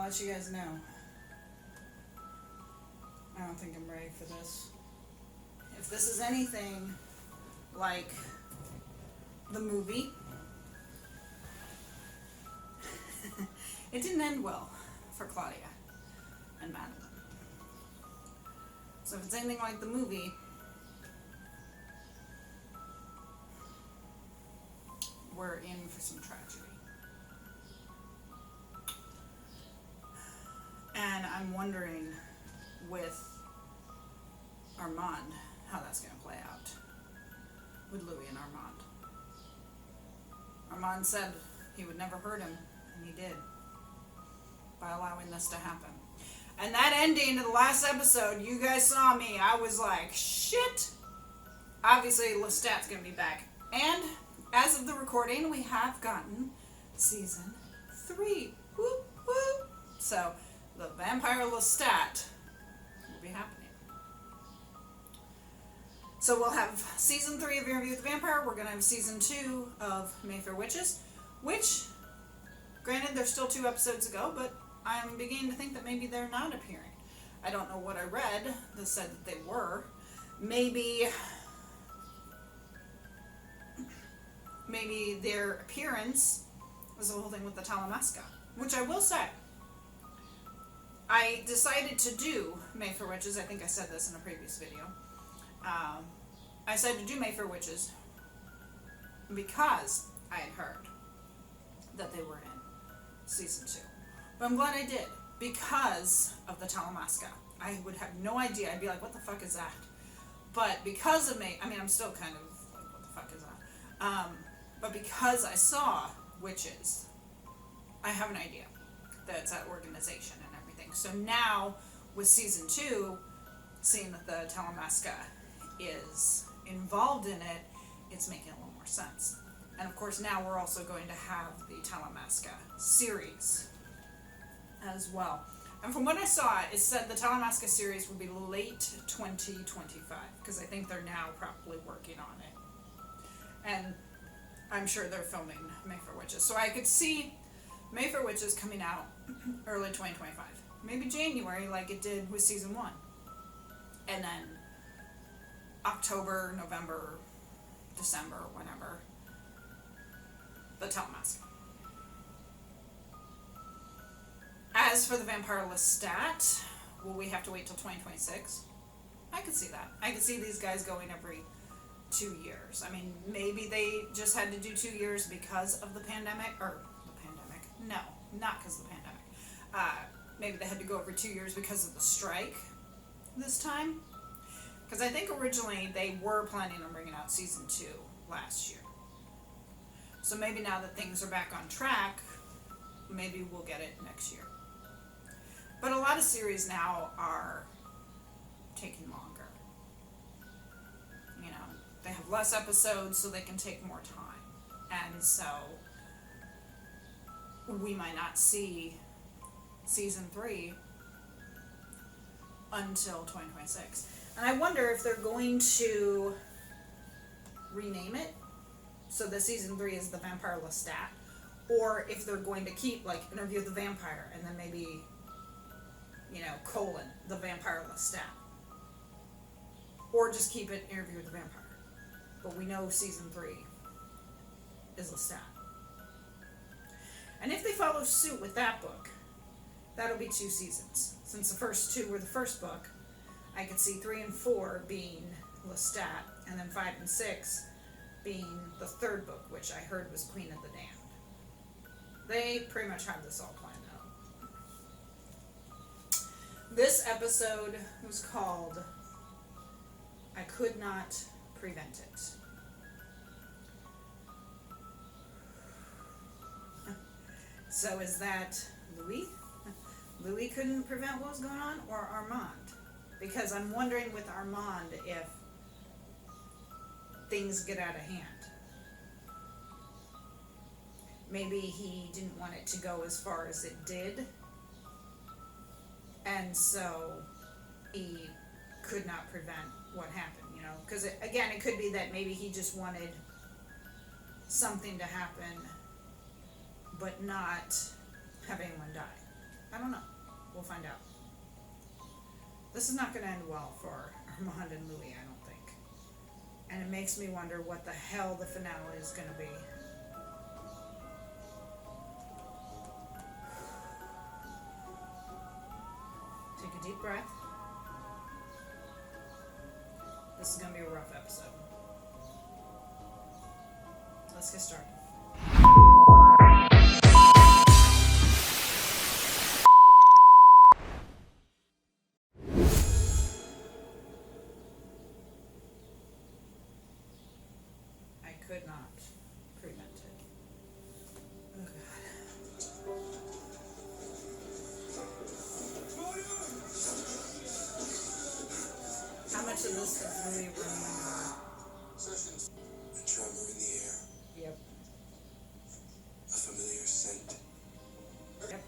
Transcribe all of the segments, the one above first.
let you guys know. I don't think I'm ready for this. If this is anything like the movie, it didn't end well for Claudia and Madeline. So if it's anything like the movie, we're in for some tragedy. And I'm wondering with Armand how that's going to play out with Louis and Armand. Armand said he would never hurt him, and he did by allowing this to happen. And that ending of the last episode, you guys saw me. I was like, shit. Obviously, Lestat's going to be back. And as of the recording, we have gotten season 3. Whoop, whoop. So, the Vampire Lestat will be happening. So we'll have season 3 of Interview with the Vampire. We're going to have season 2 of Mayfair Witches, which, granted, there's still 2 episodes ago, but I'm beginning to think that maybe they're not appearing. I don't know what I read that said that they were. Maybe their appearance was the whole thing with the Talamasca, which I will say, I decided to do Mayfair Witches. I think I said this in a previous video. I decided to do Mayfair Witches because I had heard that they were in season 2. But I'm glad I did, because of the Talamasca. I would have no idea. I'd be like, what the fuck is that? But because of me, I mean, I'm still kind of like, what the fuck is that? But because I saw Witches, I have an idea that it's that organization and everything. So now, with season 2, seeing that the Talamasca is involved in it, it's making a little more sense. And of course, now we're also going to have the Talamasca series as well. And from what I saw, it said the Talamasca series will be late 2025, because I think they're now probably working on it. And I'm sure they're filming Mayfair Witches. So I could see Mayfair Witches coming out early 2025. Maybe January, like it did with season 1. And then October, November, December, whenever, the Talamasca. As for the Vampire Lestat, will we have to wait till 2026? I could see that. I could see these guys going every 2 years. I mean, maybe they just had to do 2 years because of the pandemic, or the pandemic. No, not because of the pandemic. Maybe they had to go every 2 years because of the strike this time. Because I think originally they were planning on bringing out season 2 last year. So maybe now that things are back on track, maybe we'll get it next year. But a lot of series now are taking longer. You know, they have less episodes so they can take more time. And so we might not see season 3 until 2026. And I wonder if they're going to rename it so the season 3 is the Vampire Lestat, or if they're going to keep like Interview with the Vampire and then maybe, you know, the Vampire Lestat, or just keep it Interview with the Vampire. But we know season 3 is Lestat. And if they follow suit with that book, that'll be 2 seasons. Since the first 2 were the first book, I could see 3 and 4 being Lestat, and then 5 and 6 being the 3rd book, which I heard was Queen of the Damned. They pretty much have this all planned out. This episode was called I Could Not Prevent It. So is that Louis? Louis couldn't prevent what was going on, or Armand? Because I'm wondering with Armand if things get out of hand. Maybe he didn't want it to go as far as it did, and so he could not prevent what happened, you know? Because again, it could be that maybe he just wanted something to happen but not have anyone die. I don't know. We'll find out. This is not going to end well for Armand and Louis, I don't think. And it makes me wonder what the hell the finale is going to be. Take a deep breath. This is going to be a rough episode. Let's get started. I could not prevent it. Oh God. How much of this does Louis remember? A tremor in the air. Yep. A familiar scent. Yep.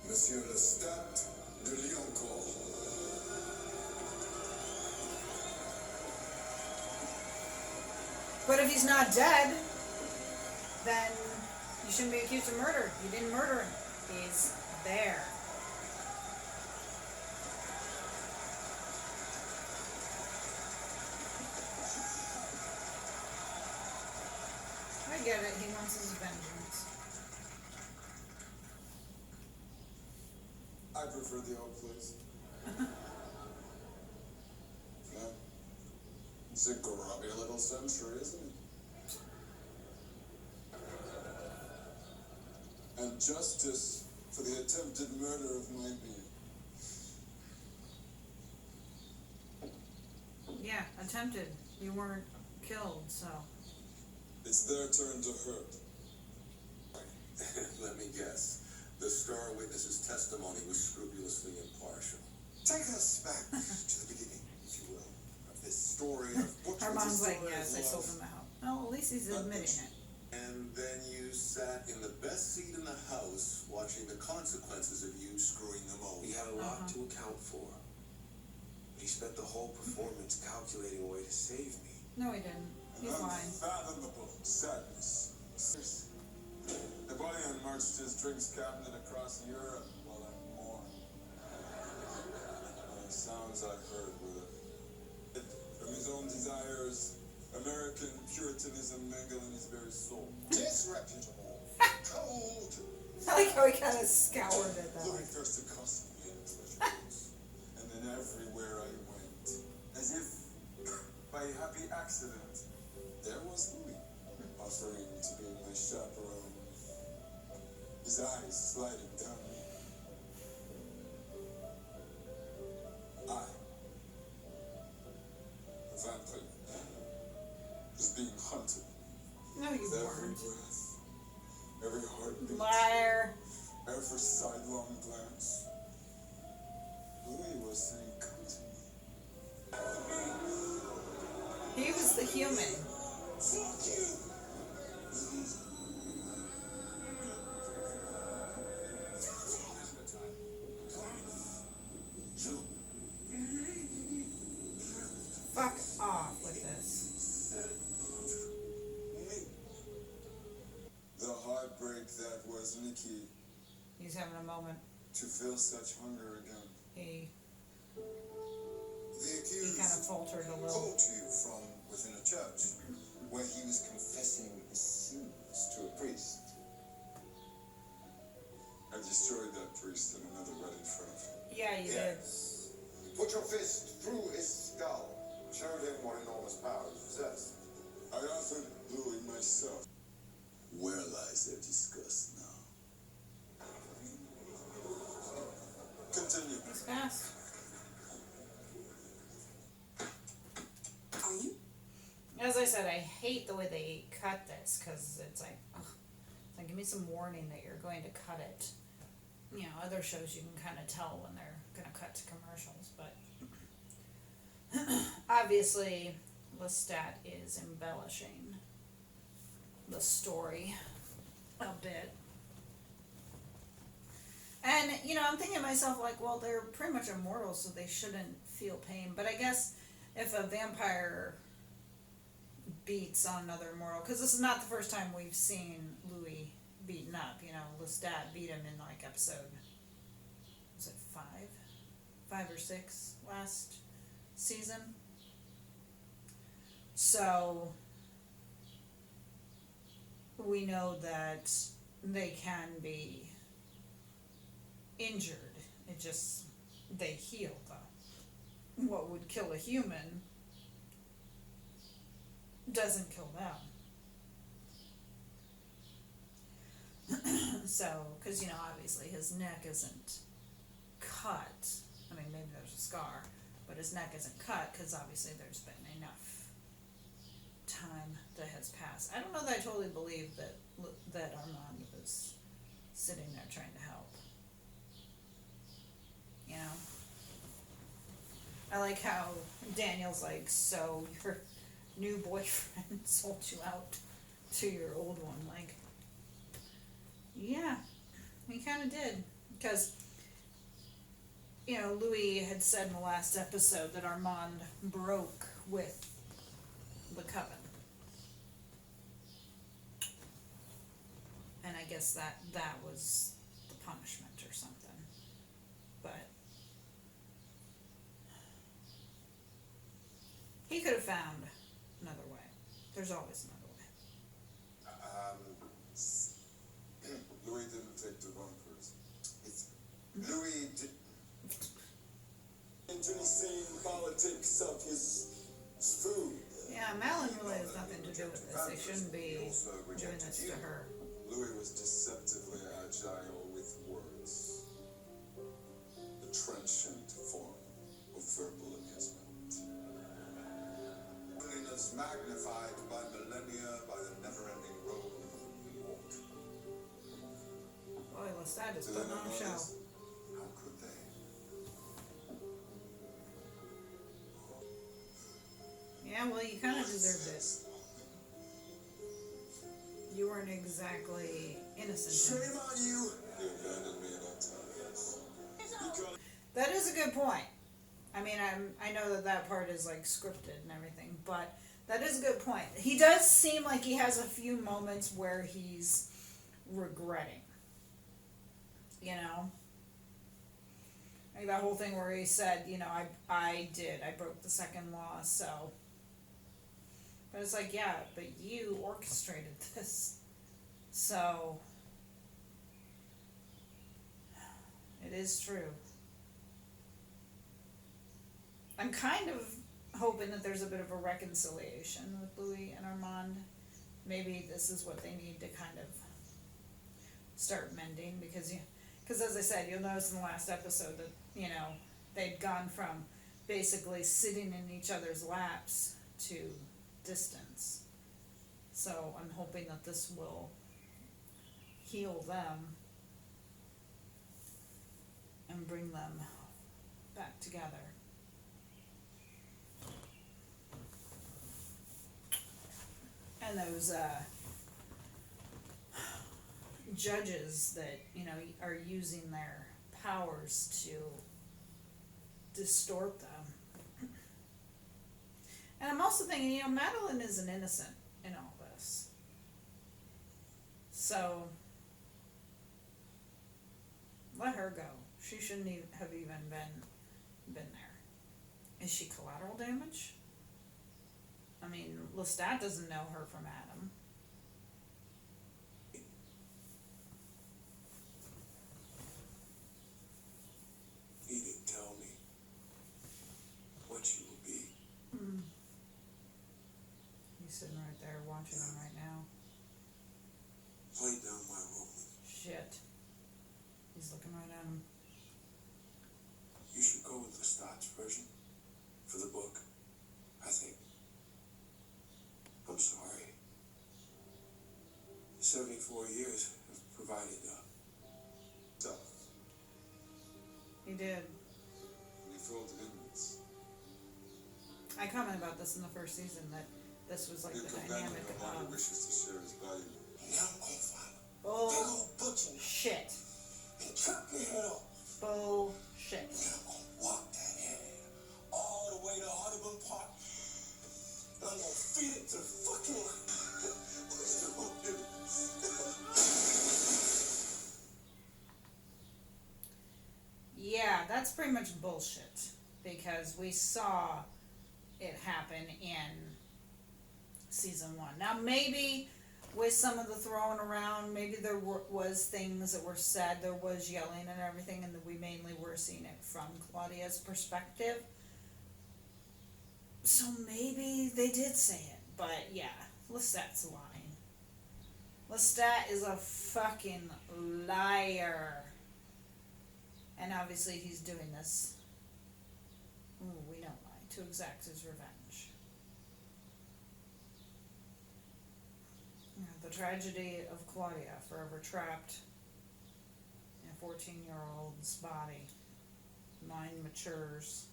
Monsieur Lestat de Lioncourt. But if he's not dead, then you shouldn't be accused of murder. You didn't murder him. He's there. I get it. He wants his vengeance. I prefer the old place. Yeah. It's a grubby little century, isn't it? And justice for the attempted murder of my being. Yeah, attempted. You weren't killed, so. It's their turn to hurt. Let me guess. The star witness's testimony was scrupulously impartial. Take us back to the beginning, if you will, of this story of butchers. Armand's like, yes, I sold him out. Well, at least he's admitting it. And then you sat in the best seat in the house watching the consequences of you screwing them over. He had a lot to account for. He spent the whole performance calculating a way to save me. No, he didn't. He's An lying. unfathomable sadness. The body unmarched his drinks cabinet across Europe while I mourned. The sounds I heard were from his own desires, American Puritanism mingling his very soul. Disreputable, cold. I like how he kind of scoured at that. Louis first accosted me in his house, and then everywhere I went, as if by happy accident, there was Louis, offering to be my chaperone, his eyes sliding down me. I, the vampire, was being hunted. No, you With every weren't. breath, every heartbeat, Liar. every sidelong glance, Louis was saying, "Come to me." He was the human. Fuck you! Fuck off with this. The heartbreak that was Nikki, He's having a moment. to feel such hunger again. He The accused kind of faltered a little. called to you from within a church where he was confessing his sins to a priest. I destroyed that priest and another right in front of him. Yeah, you Yes. Put your fist through his skull. Showed him what enormous power he possessed. I offered Louis myself. Where lies their disgust now? Continue. did. He's fast. Are you? As I said, I hate the way they cut this because it's like, ugh. It's like, give me some warning that you're going to cut it. You know, other shows you can kind of tell when they're going to cut to commercials, but obviously Lestat is embellishing the story a bit. And, you know, I'm thinking to myself, like, well, they're pretty much immortal, so they shouldn't feel pain. But I guess if a vampire beats on another immortal, because this is not the first time we've seen Louis beaten up. You know, Lestat beat him in, like, episode 5 or 6 last season. So we know that they can be injured. It just, they heal though. What would kill a human doesn't kill them. So, because obviously his neck isn't cut. I mean, maybe there's a scar, but his neck isn't cut because obviously there's been enough time that has passed. I don't know that I totally believe that Armand was sitting there trying to help. I like how Daniel's like, so your new boyfriend sold you out to your old one. Like, yeah, he kind of did. Because, Louis had said in the last episode that Armand broke with the coven. And I guess that was the punishment or something. But he could have found another way. There's always another way. Louis didn't take the wrong person. Louis did into the same politics of his food. Yeah, Malin really has nothing to do with this. They shouldn't be Also doing rejected this you. to her. Louis was deceptively agile with words. A trenchant form of verbal amusement. Loneliness magnified by millennia by the never-ending road we walk. Boy, Lestat is Do they putting not on a know show. this? How could they? Yeah, well, you kind of deserved it. You weren't exactly innocent. Shame on you! You abandoned me at that time. That is a good point. I mean, I know that part is like scripted and everything, but that is a good point. He does seem like he has a few moments where he's regretting. Like that whole thing where he said, I broke the second law, so. But it's like, yeah, but you orchestrated this. So, it is true. I'm kind of hoping that there's a bit of a reconciliation with Louis and Armand. Maybe this is what they need to kind of start mending, because as I said, you'll notice in the last episode that, they'd gone from basically sitting in each other's laps to distance. So I'm hoping that this will heal them and bring them back together. And those judges that are using their powers to distort them. And I'm also thinking, Madeline isn't innocent in all this. So let her go. She shouldn't have even been there. Is she collateral damage? I mean, Lestat doesn't know her from Adam. He didn't tell me what you would be. He's sitting right there watching him right now. Play down my role. Shit. He's looking right at him. You should go with Lestat's version for the book, I think. I'm sorry. 74 years have provided Tough. He did. And he filled it inwards. I commented about this in the first season, that this was like Your the companion dynamic no longer of wishes to share his value. Now I'm gonna find him. They gonna butcher you bullshit. and chop your head off. Bullshit. And I'm gonna walk that head all the way to Audubon Park. And I'm gonna feed it to the fucking light. What you gonna do? yeah, that's pretty much bullshit because we saw it happen in season 1. Now, maybe with some of the throwing around, maybe there was things that were said, there was yelling and everything, and we mainly were seeing it from Claudia's perspective. So maybe they did say it, but yeah, Lestat's lying. Lestat is a fucking liar. And obviously he's doing this, we know why, to exact his revenge. The tragedy of Claudia, forever trapped in a 14-year-old's body. Mind matures.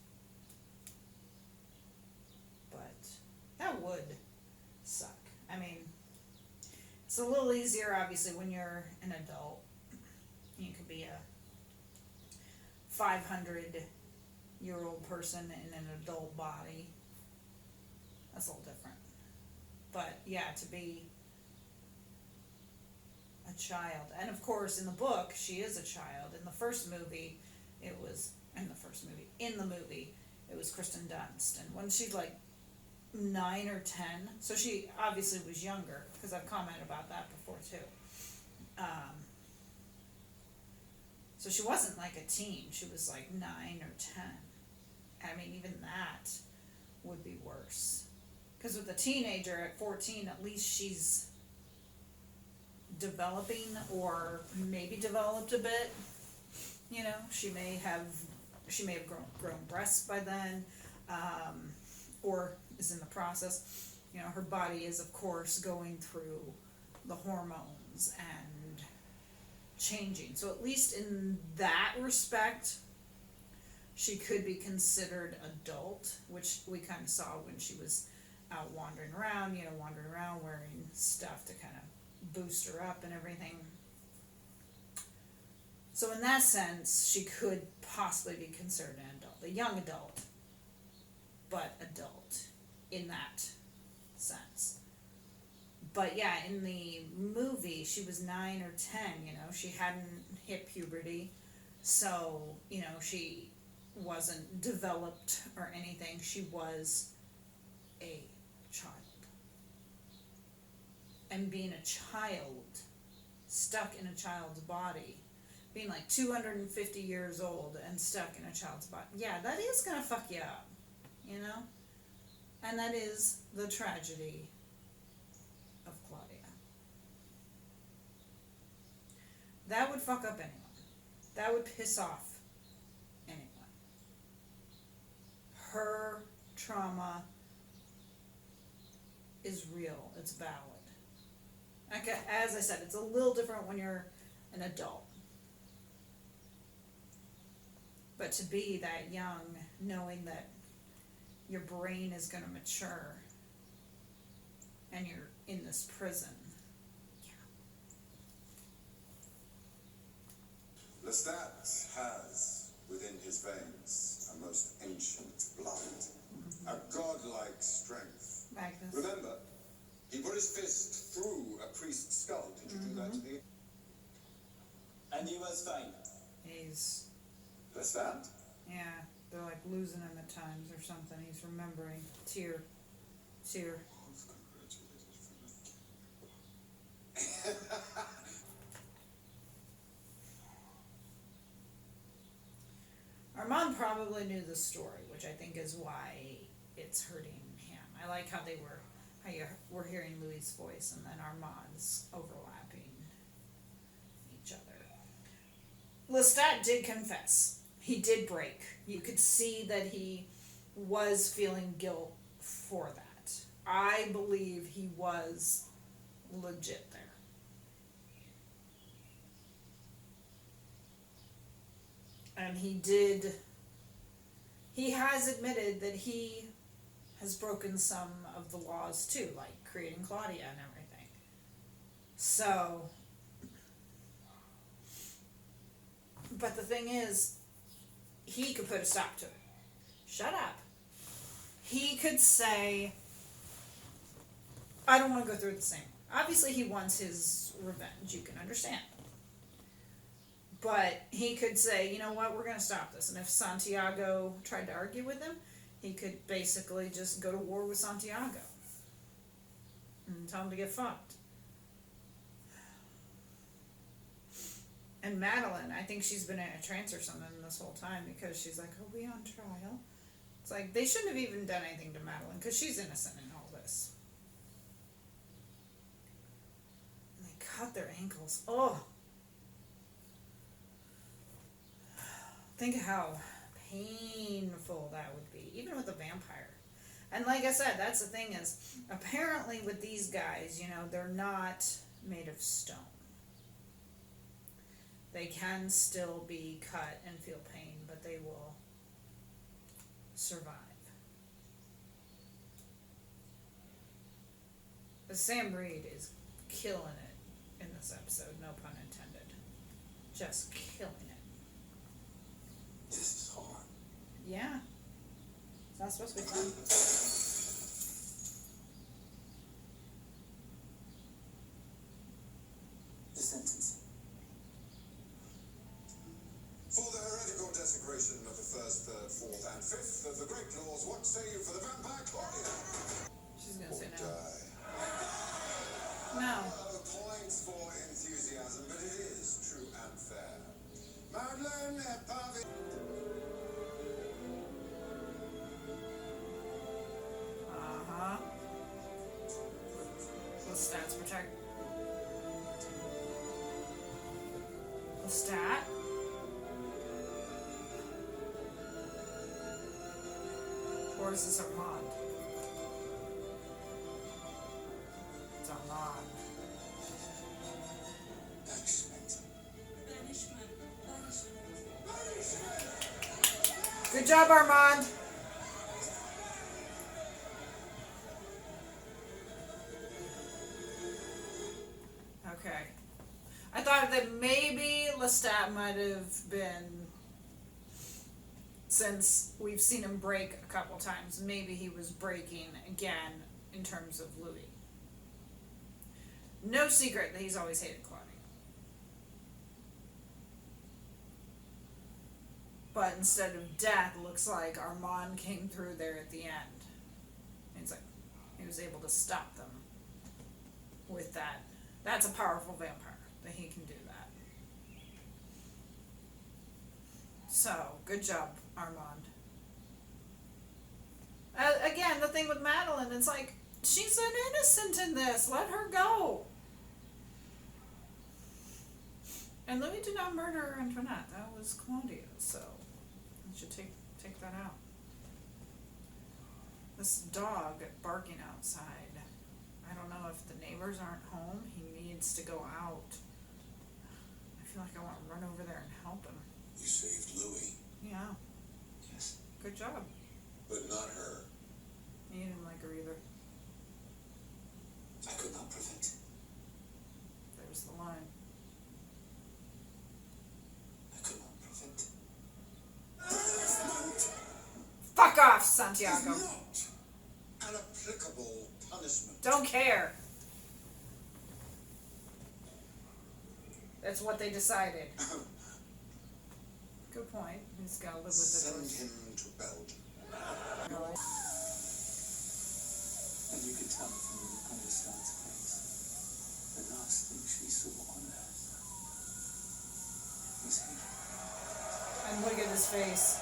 But that would suck. I mean, it's a little easier, obviously, when you're an adult. You could be a 500-year-old person in an adult body. That's a little different. But yeah, to be a child, and of course in the book she is a child. In the movie it was Kristen Dunst, and when she's like 9 or 10, so she obviously was younger, because I've commented about that before too. So she wasn't like a teen, she was like 9 or 10. I mean, even that would be worse. Because with a teenager at 14, at least she's developing, or maybe developed a bit. You know, she may have grown breasts by then, or is in the process. You know, her body is of course going through the hormones and changing. So at least in that respect, she could be considered adult, which we kind of saw when she was out wandering around wearing stuff to kind of boost her up and everything. So in that sense, she could possibly be considered an adult, a young adult, but adult in that sense. But yeah, in the movie, she was 9 or 10, you know, she hadn't hit puberty, so, you know, she wasn't developed or anything, she was a child. And being a child, stuck in a child's body, being like 250 years old and stuck in a child's body, yeah, that is gonna fuck you up, you know? And that is the tragedy of Claudia. That would fuck up anyone. That would piss off anyone. Her trauma is real, it's valid. Like, as I said, it's a little different when you're an adult. But to be that young, knowing that your brain is going to mature and you're in this prison. Lestat has within his veins a most ancient blood, a godlike strength. Magnus. Remember, he put his fist through a priest's skull. Did you do that to the... And he was fine. He's, Lestat? yeah, they're like losing him at times or something. He's remembering. Tear. Armand probably knew the story, which I think is why it's hurting him. I like how we're hearing Louis' voice and then Armand's overlapping each other. Lestat did confess. He did break. You could see that he was feeling guilt for that. I believe he was legit there. And he has admitted that he has broken some of the laws too, like creating Claudia and everything. So, but the thing is, he could put a stop to it. Shut up. He could say, I don't want to go through the same. Obviously he wants his revenge, you can understand. But he could say, you know what, we're going to stop this. And if Santiago tried to argue with him, he could basically just go to war with Santiago and tell him to get fucked. And Madeline, I think she's been in a trance or something this whole time because she's like, are we on trial? It's like, they shouldn't have even done anything to Madeline because she's innocent in all this. And they cut their ankles. Oh! Think of how painful that would be, even with a vampire. And like I said, that's the thing is, apparently with these guys, you know, they're not made of stone. They can still be cut and feel pain, but they will survive. But Sam Reed is killing it in this episode, no pun intended. Just killing it. This is hard. Yeah. It's not supposed to be fun. The sentence. For the heretical desecration of the first, third, fourth, and fifth of the great laws, what say you for the vampire Claudia? She's gonna say Or no. die? No. Points for enthusiasm, but it is true and fair. Madeleine Pavé. Uh-huh. Lestat's protect. Lestat? Or is this Armand? It's Armand. Banishment. Good job, Armand! Okay. I thought that maybe Lestat might have been, since we've seen him break a couple times, maybe he was breaking again in terms of Louis. No secret that he's always hated Claudia. But instead of death, looks like Armand came through there at the end. It's like he was able to stop them with that. That's a powerful vampire, that he can do that. So, good job, Armand. Again, the thing with Madeline, it's like, she's an innocent in this. Let her go. And Louis did not murder Antoinette. That was Claudia, so you should take that out. This dog barking outside. I don't know if the neighbors aren't home. He needs to go out. I feel like I want to run over there and help him. You saved Louis. Yeah, Yes. good job. But not her. He didn't like her either. I could not prevent it. There's the line. I could not prevent it. Fuck off, Is Santiago. not an applicable punishment. Don't care. That's what they decided. Good point. He's got to live with Send it. him to Belgium. And you could tell from the look on Lestat's face, the last thing she saw on earth was him. And look at his face.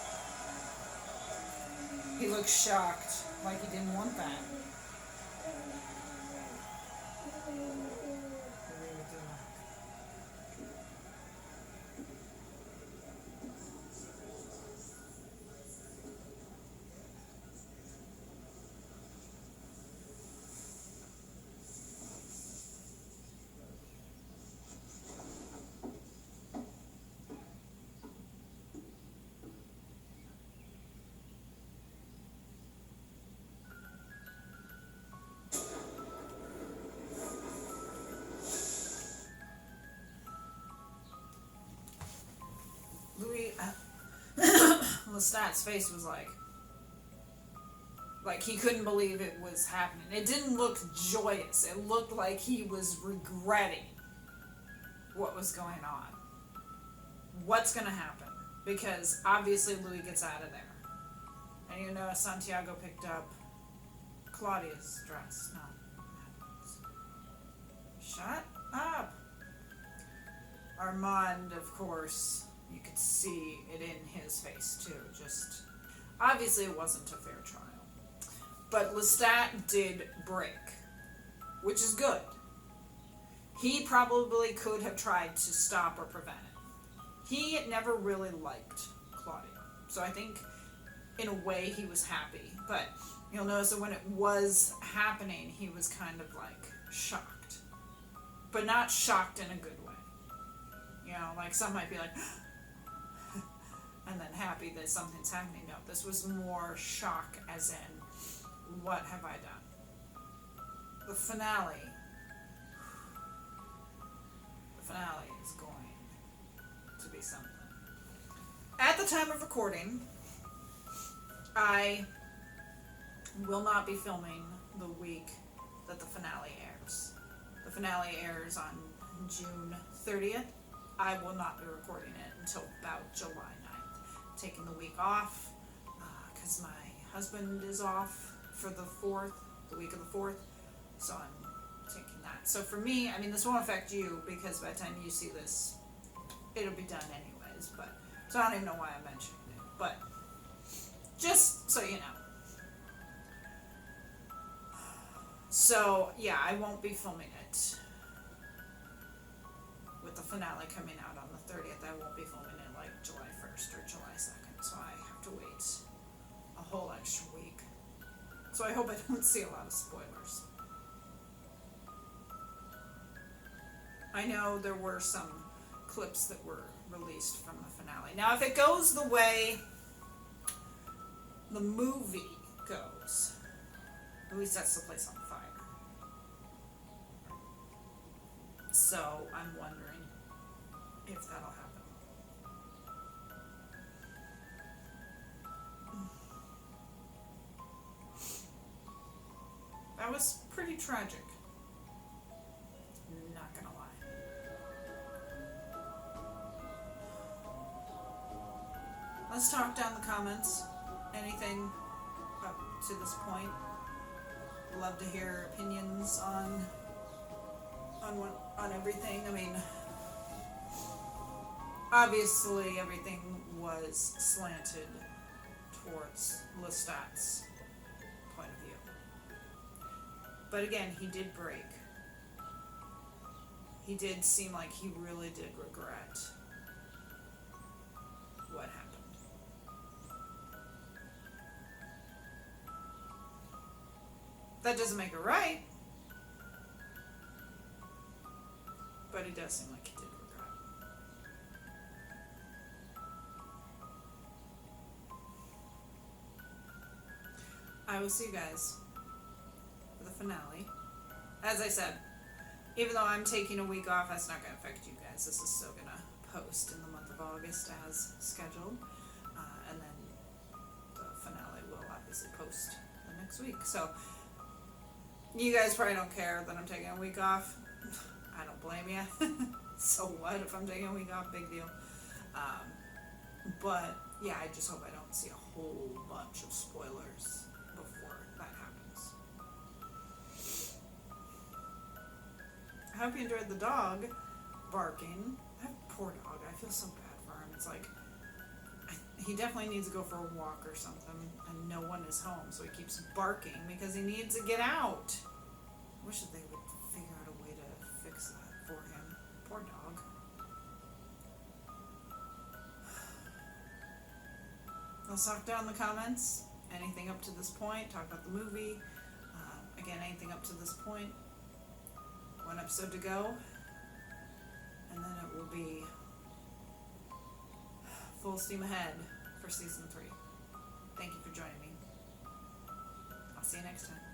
He looks shocked, like he didn't want that. Louis, Lestat's face was like he couldn't believe it was happening. It didn't look joyous. It looked like he was regretting what was going on. what's gonna happen, because obviously Louis gets out of there. And you know, Santiago picked up Claudia's dress. No. Shut up. Armand, of course, you could see it in his face too. Just, obviously it wasn't a fair trial. But Lestat did break, which is good. He probably could have tried to stop or prevent it. He never really liked Claudia. So I think in a way he was happy. But you'll notice that when it was happening, he was kind of like shocked. But not shocked in a good way. You know, like some might be like, and then happy that something's happening. No, this was more shock as in, what have I done? The finale is going to be something. At the time of recording, I will not be filming the week that the finale airs. The finale airs on June 30th. I will not be recording it until about July 9th. Taking the week off because my husband is off for the 4th, the week of the 4th, so I'm taking that. So for me, I mean, this won't affect you because by the time you see this, it'll be done anyways, but, so I don't even know why I'm mentioning it, but just so you know. So, yeah, I won't be filming it with the finale coming out on the 30th. I won't be filming it like July 1st or July 2nd, so I have to wait a whole extra week. So I hope I don't see a lot of spoilers. I know there were some clips that were released from the finale. Now, if it goes the way the movie goes, Louis sets the place on fire. So I'm wondering if that'll happen. That was pretty tragic. Not gonna lie. Let's talk down the comments. Anything up to this point? Love to hear opinions on everything. I mean, obviously everything was slanted towards Lestat's point of view. But again, he did break. He did seem like he really did regret what happened. That doesn't make it right. But it does seem like he did regret. I will see you guys for the finale. As I said, even though I'm taking a week off, that's not going to affect you guys. This is still going to post in the month of August as scheduled. And then the finale will obviously post the next week. So, you guys probably don't care that I'm taking a week off. I don't blame you. So what if I'm taking a week off? Big deal. But yeah, I just hope I don't see a whole bunch of spoilers before that happens. I hope you enjoyed the dog barking. That poor dog. I feel so bad for him. It's like he definitely needs to go for a walk or something, and no one is home, so he keeps barking because he needs to get out. I wish that they would figure out a way to fix that for him. Poor dog. Let's talk down in the comments. Anything up to this point. Talk about the movie. Again, anything up to this point. One episode to go. And then it will be full steam ahead for season 3. Thank you for joining me. I'll see you next time.